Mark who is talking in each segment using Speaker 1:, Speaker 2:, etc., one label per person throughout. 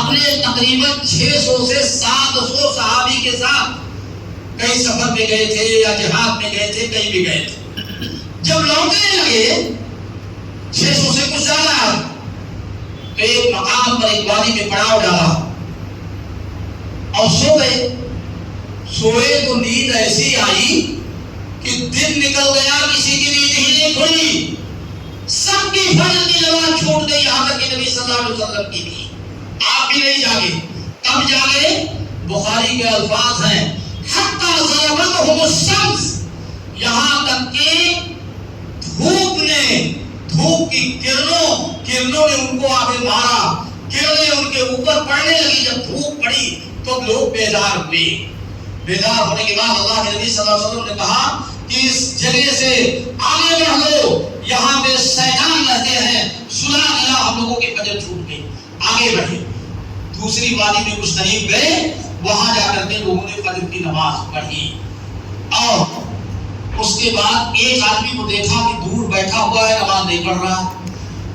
Speaker 1: آپ نے تقریباً 600 سے 700 صحابی کے ساتھ کئی سفر میں گئے تھے یا جہاد میں گئے تھے، کہیں بھی گئے تھے. جب لوٹنے لگے 600 سے کچھ زیادہ تو ایک مقام پر ایک وادی میں پڑاؤ ڈالا اور سو گئے. سوئے تو نیند ایسی آئی کہ دن نکل گیا، کسی کی نیند ہی نہیں کھلی. سب کی فجر کی نماز چھوٹ گئی، یہاں تک کہ نبی صلی اللہ علیہ وسلم کی بھی. آپ بھی نہیں جاگے. کب جاگے؟ بخاری کے الفاظ ہیں حتی ضربتہم الشمس، یہاں تک کہ دھوپ کی کرنوں نے ان کو آگے مارا، کرنیں ان کے اوپر پڑنے لگی. جب دھوپ پڑی تو لوگ بیدار ہوئے. بیدار ہونے کے بعد اللہ کے نبی صلی اللہ علیہ وسلم نے کہا کہ اس جگہ سے آگے بڑھ لو، یہاں پہ شیطان رہتے ہیں. سنا دیا، ہم لوگوں کی فجر چھوٹ گئی. آگے بڑھے، دوسری وادی میں کچھ قریب گئے، وہاں جا کر کے لوگوں نے فجر کی نماز پڑھی. اور اس کے بعد ایک آدمی کو دیکھا کہ دور بیٹھا ہوا ہے، نماز نہیں پڑھ رہا.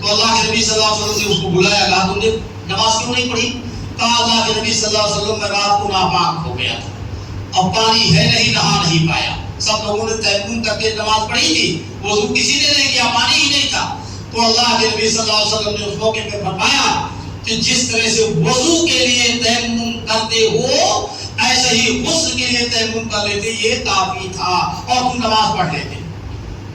Speaker 1: تو اللہ کے نبی صلی اللہ علیہ وسلم نے اس کو بلایا، کہا تم نے نماز کیوں نہیں پڑھی؟ کہا اللہ کے نبی صلی اللہ علیہ وسلم میں رات کو ناپاک ہو گیا تھا، اب پانی ہے نہیں، نہا نہیں پایا. سب لوگوں نے تیمم کر کے نماز پڑھی تھی، وضو کسی نے نہیں کیا، پانی ہی نہیں تھا. تو اللہ کے نبی صلی اللہ علیہ وسلم نے اس موقع پہ فرمایا کہ جس طرح سے وضو کے لیے تیمم کرتے ہو، ایسے ہی غسل کے لیے تیمم کر لیتے، یہ کافی تھا اور تم نماز پڑھ لیتے.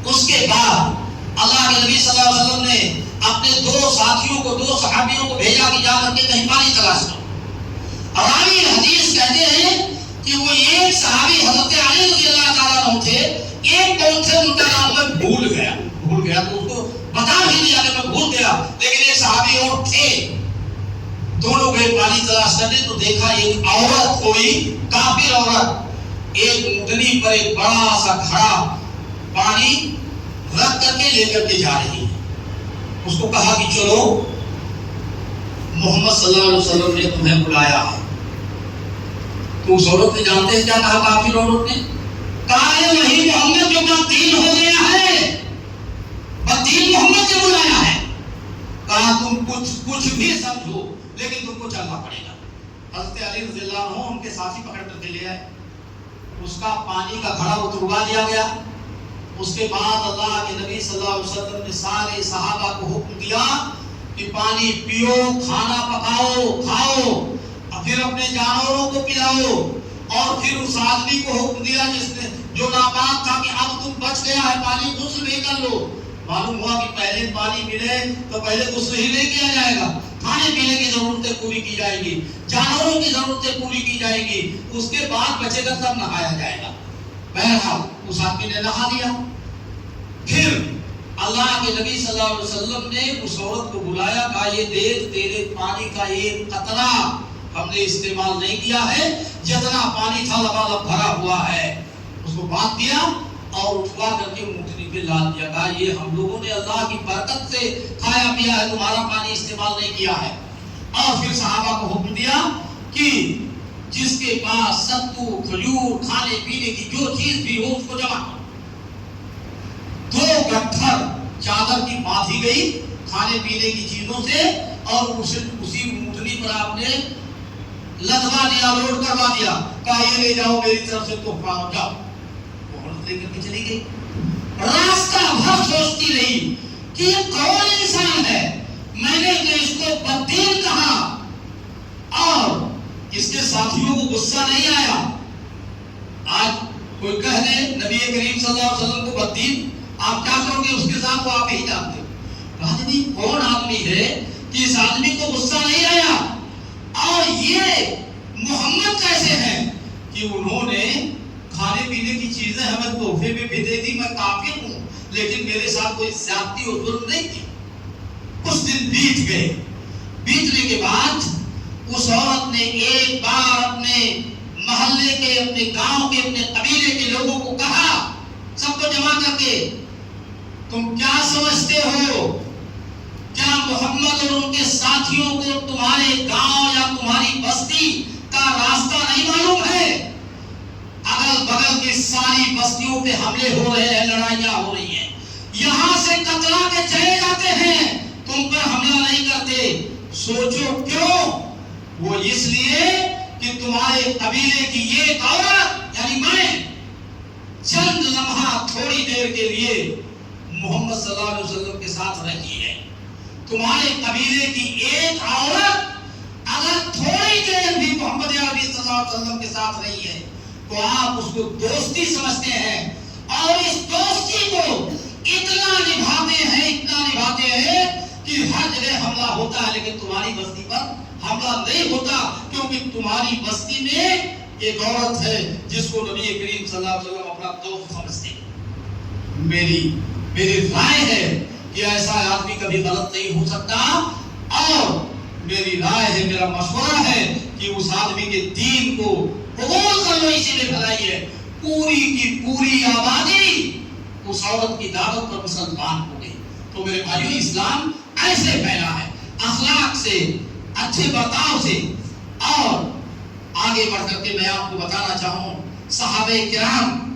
Speaker 1: اس کے بعد اللہ کے نبی صلی اللہ علیہ وسلم نے اپنے دو ساتھیوں کو، دو صحابیوں کو بھیجا کہ جا کر کے کہیں پانی تلاش کرو. راوی حدیث کہتے ہیں کہ وہ ایک صحابی حضرت علی رضی اللہ تعالیٰ عنہ تھے. ایک کون تھے، ان کا نام میں بھول گیا تو اس کو بتا بھی دیا کہ میں بھول گیا، لیکن ایک صحابی اور تھے. دونوں گئے پانی تلاش کرنے تو دیکھا ایک عورت، کوئی کافر عورت، ایک اونٹنی پر ایک بڑا سا گھڑا پانی رکھ کر کے لے کر کے جا رہی ہے. اس کو کہا کہ چلو، محمد صلی اللہ علیہ وسلم نے تمہیں بلایا ہے. تو اس عورت نے جانتے ہیں کیا کہا؟ کافر عورت نے کہا ہے وہی محمد جو بددین ہو گیا ہے، بددین محمد نے بلایا ہے. کہا تم کچھ بھی سمجھو لیکن تم کو چلنا پڑے گا. حضرت علی رضی اللہ عنہ ان کے ساتھی پکڑ کر کے لے آئے. اس کا پانی کا گھڑا اتروا دیا گیا. اس کے بعد اللہ کے نبی صلی اللہ علیہ وسلم نے سارے صحابہ کو حکم دیا کہ پانی پیو، کھانا پکاؤ، کھاؤ، پھر اپنے جانوروں کو پلاؤ. اور پھر اس آدمی کو حکم دیا جس نے جو ناپاک تھا کہ اب تم بچ گیا ہے، پانی غسل بھی کر لو. معلوم ہوا کہ پہلے پانی ملے تو پہلے غسل ہی نہیں کیا جائے گا، کھانے پینے کی ضرورتیں پوری کی جائیں گی، جانوروں کی ضرورتیں پوری کی جائیں گی، اس کے بعد بچے گا تب نہایا جائے گا. بہرحال اس آدمی نے نہا لیا. پھر اللہ کے نبی صلی اللہ علیہ وسلم نے اس عورت کو بلایا، کہا یہ دیکھ تیرے پانی کا ایک قطرہ ہم نے استعمال نہیں کیا ہے، جتنا پانی تھا لبالب بھرا ہوا ہے. اس کو باندھ دیا اور اٹھوا کر کے اونٹنی پہ لاد دیا. کہا یہ ہم لوگوں نے اللہ کی برکت سے کھایا پیا ہے، تمہارا پانی استعمال نہیں کیا ہے. اور پھر صحابہ کو حکم دیا کہ جس کے پاس ستو، کھجور، کھانے پینے کی جو چیز بھی ہو اس کو جمع کرو. 2 گٹھر چادر کی باندھی گئی کھانے پینے کی چیزوں سے، اور اسی اونٹنی پر آپ نے لدوا دیا، لوڈ کروا دیا. کہا یہ لے جاؤ میری طرف سے تحفہ، جاؤ. وہ عورت لے کر کے چلی گئی. راستہ بھر سوچتی رہی کہ یہ کون انسان ہے، میں نے اس کو بددین کہا اور اس کے ساتھیوں کو غصہ نہیں آیا. آج کوئی کہہ دے نبی کریم صلی اللہ علیہ وسلم کو بددین، آپ کیا کرو گے اس کے ساتھ؟ وہ آپ ہی جانتے. کہا نبی کون آدمی ہے کہ اس آدمی کو غصہ نہیں آیا؟ اور یہ محمد کیسے ہیں کہ انہوں نے کھانے پینے کی چیزیں ہمیں تحفے میں بھی دے دی. میں کافر ہوں لیکن میرے ساتھ کوئی زیادتی اور ظلم نہیں کی. کچھ دن بیت گئے. بیتنے کے بعد اس عورت نے ایک بار اپنے محلے کے، اپنے گاؤں کے، اپنے قبیلے کے لوگوں کو کہا، سب کو جمع کر کے، تم کیا سمجھتے ہو، کیا محمد اور ان کے ساتھیوں کو تمہارے گاؤں یا تمہاری بستی کا راستہ نہیں معلوم ہے؟ اگل بغل کی ساری بستیوں پہ حملے ہو رہے ہیں، لڑائیاں ہو رہی ہیں، یہاں سے کترا کے چلے جاتے ہیں، تم پر حملہ نہیں کرتے. سوچو کیوں؟ وہ اس لیے کہ تمہارے قبیلے کی ایک عورت یعنی میں چند لمحہ تھوڑی دیر کے لیے محمد صلی اللہ علیہ وسلم کے ساتھ رہی ہے. تمہارے قبیلے کی ایک عورت اگر تھوڑی دیر بھی محمد عربی صلی اللہ علیہ وسلم کے ساتھ رہی ہے تو آپ اس کو دوستی سمجھتے ہیں اور اس دوستی کو اتنا نبھاتے ہیں کہ ہر جگہ حملہ ہوتا ہے لیکن تمہاری بستی پر حملہ نہیں ہوتا کیونکہ تمہاری بستی میں ایک عورت ہے جس کو نبی کریم صلی اللہ علیہ وسلم اپنا دوست سمجھتے ہیں. میری رائے ہے کہ ایسا آدمی کبھی غلط نہیں ہو سکتا اور میری رائے ہے میرا مشورہ ہے کہ اس آدمی کے دین کو قبول کر لو. اسی لیے بھلائی ہے پوری کی پوری آبادی اس عورت کی دعوت پر مسلمان ہو گئی. تو میرے بھائیو اسلام ایسے پھیلا ہے اخلاق سے اچھے برتاؤ سے. اور آگے بڑھ کر کے میں آپ کو بتانا چاہوں صحابہ کرام